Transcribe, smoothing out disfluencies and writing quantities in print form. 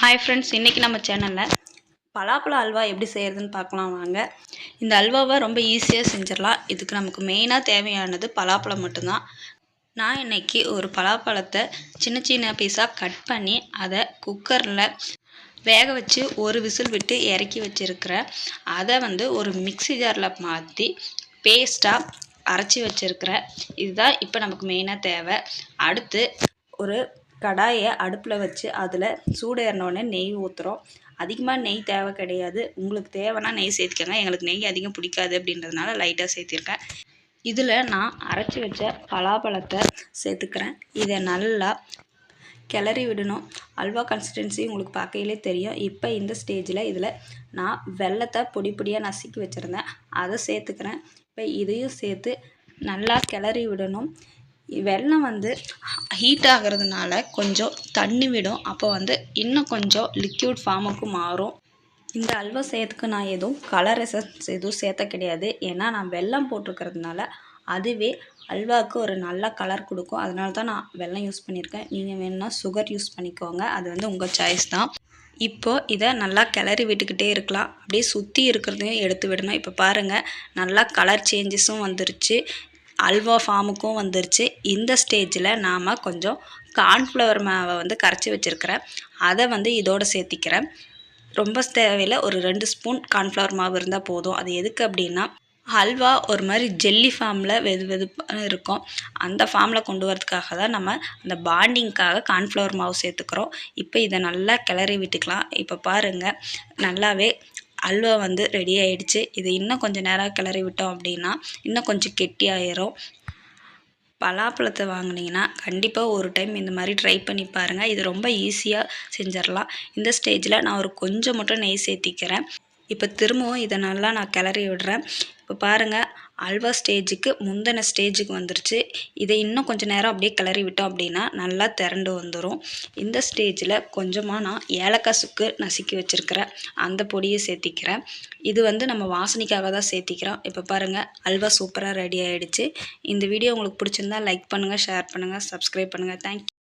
Hi friends, இன்றைக்கி நம்ம சேனலில் பலாப்பழ அல்வா எப்படி செய்கிறதுன்னு பார்க்கலாம் வாங்க. இந்த அல்வாவை ரொம்ப ஈஸியாக செஞ்சிடலாம். இதுக்கு நமக்கு மெயினாக தேவையானது பலாப்பழம் மட்டும்தான். நான் இன்றைக்கி ஒரு பலாப்பழத்தை சின்ன சின்ன பீஸாக கட் பண்ணி அதை குக்கரில் வேக வச்சு ஒரு விசில் விட்டு இறக்கி வச்சுருக்கிறேன். அதை ஒரு மிக்ஸி ஜாரில் மாற்றி பேஸ்ட்டாக அரைச்சி வச்சுருக்கிறேன். இதுதான் இப்போ நமக்கு மெயினாக தேவை. அடுத்து ஒரு கடாயை அடுப்பில் வச்சு அதில் சூடு ஏறினோடனே நெய் ஊற்றுறோம். அதிகமாக நெய் தேவை கிடையாது. உங்களுக்கு தேவைன்னா நெய் சேர்த்துக்கோங்க. எங்களுக்கு நெய் அதிகம் பிடிக்காது அப்படின்றதுனால லைட்டாக சேர்த்திருக்கேன். இதில் நான் அரைச்சி வச்ச பலாப்பழத்தை சேர்த்துக்கிறேன். இதை நல்லா கிளறி விடணும். அல்வா கன்சிஸ்டன்சி உங்களுக்கு பார்க்கையிலே தெரியும். இப்போ இந்த ஸ்டேஜில் இதில் நான் வெல்லத்தை பொடி பொடியாக நசுக்கி வச்சுருந்தேன், அதை சேர்த்துக்கிறேன். இப்போ இதையும் சேர்த்து நல்லா கிளறி விடணும். வெல்லம் ஹீட் ஆகிறதுனால கொஞ்சம் தண்ணி விடும். அப்போ இன்னும் கொஞ்சம் லிக்யூட் ஃபார்முக்கு மாறும். இந்த அல்வா செய்யறதுக்கு நான் எதுவும் கலர் எசன்ஸ் எதுவும் சேர்த்த கிடையாது. ஏன்னா நான் வெல்லம் போட்டிருக்கிறதுனால அதுவே அல்வாவுக்கு ஒரு நல்ல கலர் கொடுக்கும். அதனால தான் நான் வெல்லம் யூஸ் பண்ணியிருக்கேன். நீங்கள் வேணும்னா சுகர் யூஸ் பண்ணிக்கோங்க. அது உங்கள் சாய்ஸ் தான். இப்போது இதை நல்லா கிளறி விட்டுக்கிட்டே இருக்கலாம். அப்படியே சுற்றி இருக்கிறதையும் எடுத்து விடணும். இப்போ பாருங்கள், நல்லா கலர் சேஞ்சஸும் வந்துருச்சு, அல்வா ஃபார்முக்கும் வந்துருச்சு. இந்த ஸ்டேஜில் நாம் கொஞ்சம் கார்ன்ஃப்ளவர் மாவை கரைச்சி வச்சுருக்கிறேன். அதை இதோடு சேர்த்திக்கிறேன். ரொம்ப தேவையில்லை, ஒரு 2 ஸ்பூன் கார்ன்ஃப்ளவர் மாவு இருந்தால் போதும். அது எதுக்கு அப்படின்னா, அல்வா ஒரு மாதிரி ஜெல்லி ஃபார்மில் வெதுப்பாக இருக்கும். அந்த ஃபார்மில் கொண்டு வரதுக்காக தான் நம்ம அந்த பாண்டிங்க்காக கார்ன்ஃப்ளவர் மாவு சேர்த்துக்கிறோம். இப்போ இதை நல்லா கிளறி விட்டுக்கலாம். இப்போ பாருங்கள், நல்லாவே அல்வா ரெடி ஆகிடுச்சு. இது இன்னும் கொஞ்சம் நேரம் கிளறி விட்டோம் அப்படின்னா இன்னும் கொஞ்சம் கெட்டியாயிரும். பலாப்பழத்தை வாங்கினீங்கன்னா கண்டிப்பாக ஒரு டைம் இந்த மாதிரி ட்ரை பண்ணி பாருங்கள். இது ரொம்ப ஈஸியாக செஞ்சிடலாம். இந்த ஸ்டேஜில் நான் ஒரு கொஞ்சம் மட்டும் நெய் சேர்த்திக்கிறேன். இப்போ திரும்பவும் இதை நல்லா நான் கிளறி விடுறேன். இப்போ பாருங்கள், அல்வா ஸ்டேஜுக்கு முந்தின ஸ்டேஜுக்கு வந்துருச்சு. இதை இன்னும் கொஞ்சம் நேரம் அப்படியே கிளறி விட்டோம் அப்படின்னா நல்லா திரண்டு வந்துடும். இந்த ஸ்டேஜில் கொஞ்சமாக நான் ஏலக்காய் சுக்கு நசுக்கி வச்சுருக்கிறேன், அந்த பொடியை சேர்த்திக்கிறேன். இது நம்ம வாசனைக்காக தான் சேர்த்திக்கிறோம். இப்போ பாருங்கள், அல்வா சூப்பராக ரெடி ஆகிடுச்சு. இந்த வீடியோ உங்களுக்கு பிடிச்சிருந்தா லைக் பண்ணுங்கள், ஷேர் பண்ணுங்கள், சப்ஸ்கிரைப் பண்ணுங்கள். தேங்க்யூ.